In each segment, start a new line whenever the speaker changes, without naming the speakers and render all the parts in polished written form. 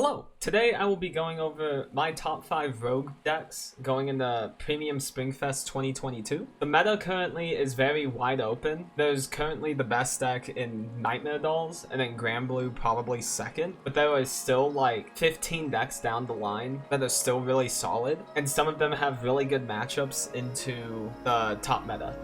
Hello! Today I will be going over my top 5 rogue decks going into Premium Springfest 2022. The meta currently is very wide open. There's currently the best deck in Nightmare Dolls, and then Granblue probably second, but there are still like 15 decks down the line that are still really solid, and some of them have really good matchups into the top meta.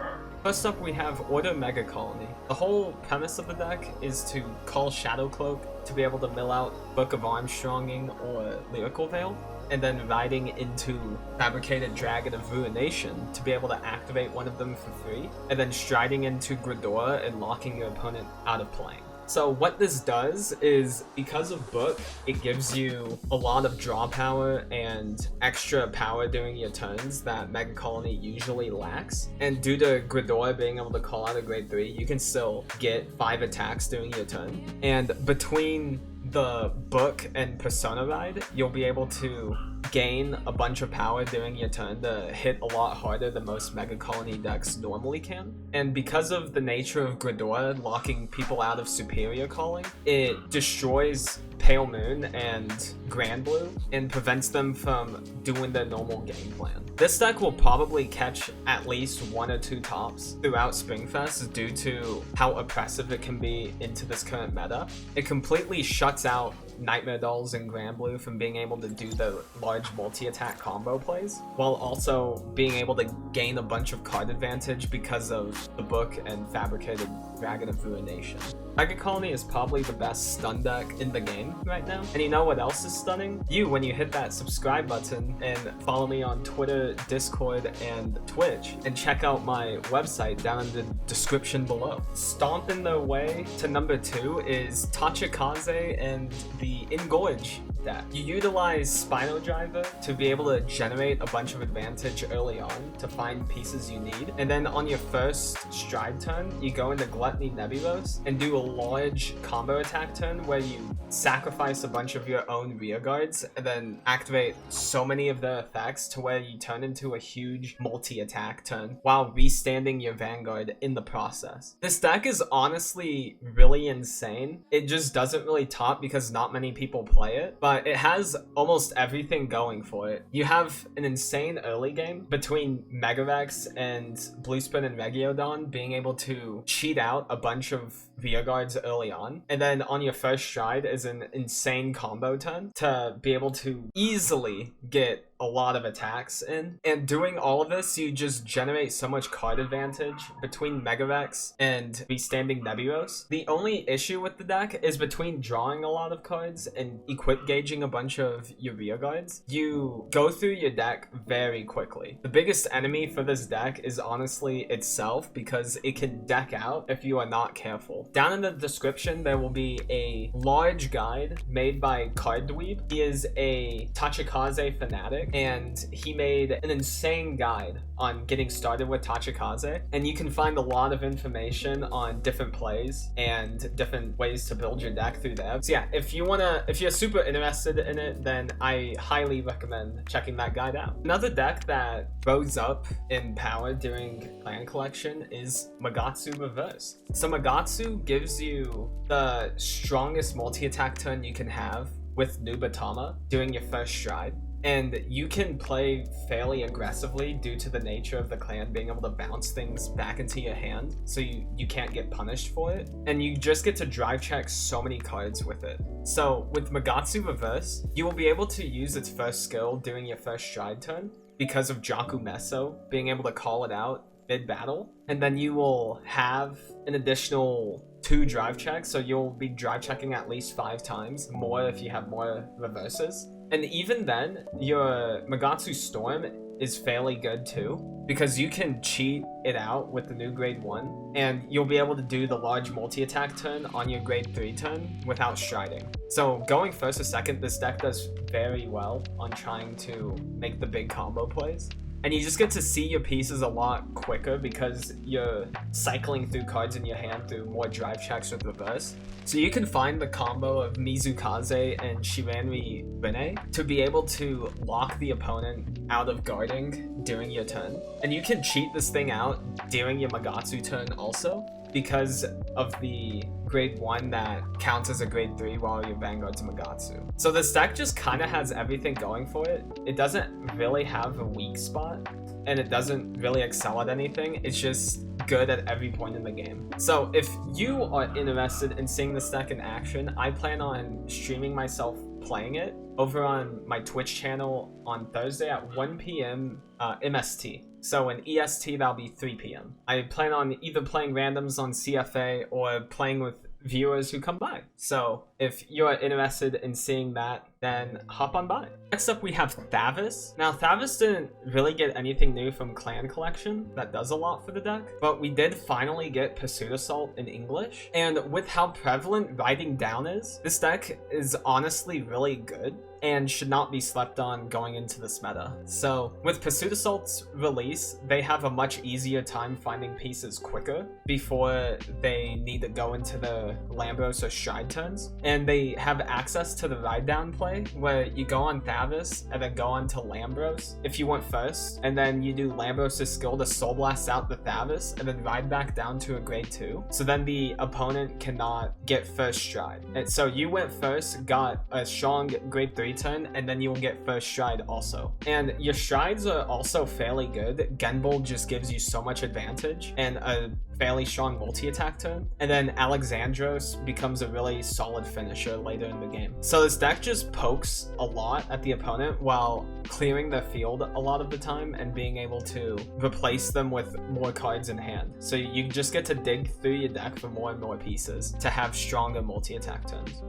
First up, we have Order Mega Colony. The whole premise of the deck is to call Shadow Cloak to be able to mill out Book of Armstronging or Lyrical Veil, and then riding into Fabricated Dragon of Ruination to be able to activate one of them for free, and then striding into Gridora and locking your opponent out of playing. So what this does is, because of Book, it gives you a lot of draw power and extra power during your turns that Mega Colony usually lacks. And due to Gridora being able to call out a grade 3, you can still get 5 attacks during your turn. And between the Book and Persona Ride, you'll be able to gain a bunch of power during your turn to hit a lot harder than most Mega Colony decks normally can. And because of the nature of Gridora locking people out of Superior Calling, it destroys Pale Moon and Granblue and prevents them from doing their normal game plan. This deck will probably catch at least 1 or 2 tops throughout Springfest due to how oppressive it can be into this current meta. It completely shuts out Nightmare Dolls and Granblue from being able to do the large multi-attack combo plays, while also being able to gain a bunch of card advantage because of the Book and Fabricated Dragon of Ruination. Mega Colony is probably the best stun deck in the game right now. And you know what else is stunning? You, when you hit that subscribe button and follow me on Twitter, Discord, and Twitch, and check out my website down in the description below. Stomping their way to number 2 is Tachikaze and the Engorge deck. You utilize Spino Driver to be able to generate a bunch of advantage early on to find pieces you need, and then on your first stride turn, you go into Gluttony Nebulos and do a large combo attack turn where you sacrifice a bunch of your own rear guards and then activate so many of their effects to where you turn into a huge multi-attack turn while restanding your Vanguard in the process. This deck is honestly really insane. It just doesn't really top because not many people play it, but it has almost everything going for it. You have an insane early game between Megarex and Bluespin and Regiodon being able to cheat out a bunch of rear guards early on, and then on your first stride is an insane combo turn to be able to easily get a lot of attacks in. And doing all of this, you just generate so much card advantage between Megarex and restanding Nebulos. The only issue with the deck is between drawing a lot of cards and equip gauging a bunch of your rear guards, you go through your deck very quickly. The biggest enemy for this deck is honestly itself, because it can deck out if you are not careful. Down in the description, there will be a large guide made by Card Dweeb. He is a Tachikaze fanatic, and he made an insane guide on getting started with Tachikaze, and you can find a lot of information on different plays and different ways to build your deck through there. So yeah, if you're super interested in it, then I highly recommend checking that guide out. Another deck that rose up in power during Clan Collection is Magastu Reverse. So Magastu gives you the strongest multi-attack turn you can have with Nubatama during your first stride. And you can play fairly aggressively due to the nature of the clan being able to bounce things back into your hand, so you can't get punished for it. And you just get to drive check so many cards with it. So with Magastu Reverse, you will be able to use its first skill during your first stride turn because of Jaku Meso being able to call it out mid-battle. And then you will have an additional 2 drive checks, so you'll be drive checking at least 5 times, more if you have more reverses. And even then, your Magastu Storm is fairly good too, because you can cheat it out with the new grade 1, and you'll be able to do the large multi-attack turn on your grade 3 turn without striding. So going first or second, this deck does very well on trying to make the big combo plays. And you just get to see your pieces a lot quicker because you're cycling through cards in your hand through more drive checks with reverse. So you can find the combo of Mizukaze and Shiranri Rene to be able to lock the opponent out of guarding during your turn. And you can cheat this thing out during your Magastu turn also, because of the grade 1 that counts as a grade 3 while your Vanguard's Magastu. So this deck just kind of has everything going for it. It doesn't really have a weak spot, and it doesn't really excel at anything. It's just good at every point in the game. So if you are interested in seeing this deck in action, I plan on streaming myself playing it over on my Twitch channel on Thursday at 1 p.m. MST. So in EST, that'll be 3 p.m. I plan on either playing randoms on CFA or playing with viewers who come by. So if you're interested in seeing that, then hop on by. Next up, we have Thavas. Now, Thavas didn't really get anything new from Clan Collection that does a lot for the deck, but we did finally get Pursuit Assault in English. And with how prevalent Riding Down is, this deck is honestly really good and should not be slept on going into this meta. So with Pursuit Assault's release, they have a much easier time finding pieces quicker before they need to go into the Lambros or Stride turns. And they have access to the Ride Down play where you go on Thavas and then go on to Lambros if you want first, and then you do Lambros' skill to Soul Blast out the Thavas and then ride back down to a grade 2. So then the opponent cannot get first Stride. And so you went first, got a strong grade 3 turn, and then you will get first Stride also. And your Strides are also fairly good. Genbold just gives you so much advantage and a fairly strong multi-attack turn. And then Alexandros becomes a really solid finisher later in the game. So this deck just pokes a lot at the opponent while clearing the field a lot of the time and being able to replace them with more cards in hand. So you just get to dig through your deck for more and more pieces to have stronger multi-attack turns.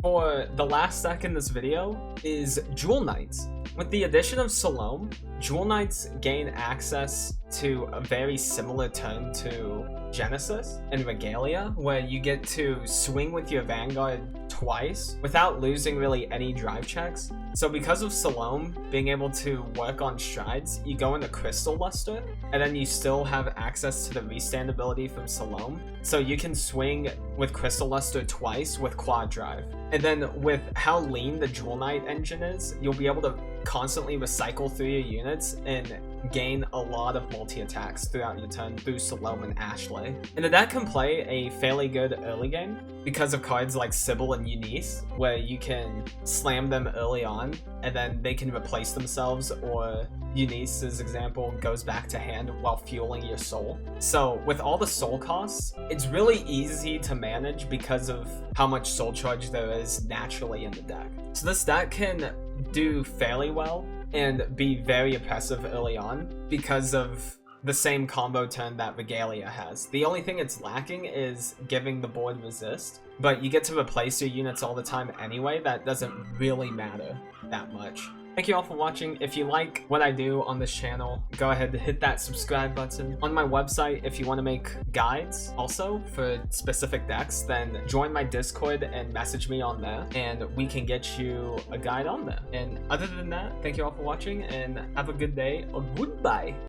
For the last deck in this video is Jewel Knights. With the addition of Salome, Jewel Knights gain access to a very similar turn to Genesis and Regalia, where you get to swing with your Vanguard twice without losing really any drive checks. So because of Salome being able to work on Strides, you go into Crystal Luster, and then you still have access to the restand ability from Salome. So you can swing with Crystal Luster twice with Quad Drive. And then with how lean the Jewel Knight engine is, you'll be able to constantly recycle through your units and gain a lot of multi-attacks throughout your turn through Salome and Ashley. And the deck can play a fairly good early game because of cards like Sybil and Eunice, where you can slam them early on and then they can replace themselves, or Eunice's example goes back to hand while fueling your soul. So with all the soul costs, it's really easy to manage because of how much soul charge there is naturally in the deck. So this deck can do fairly well and be very oppressive early on because of the same combo turn that Regalia has. The only thing it's lacking is giving the board resist, but you get to replace your units all the time anyway. That doesn't really matter that much. Thank you all for watching. If you like what I do on this channel, go ahead and hit that subscribe button. On my website, if you want to make guides also for specific decks, then join my Discord and message me on there, and we can get you a guide on there. And other than that, thank you all for watching, and have a good day or goodbye.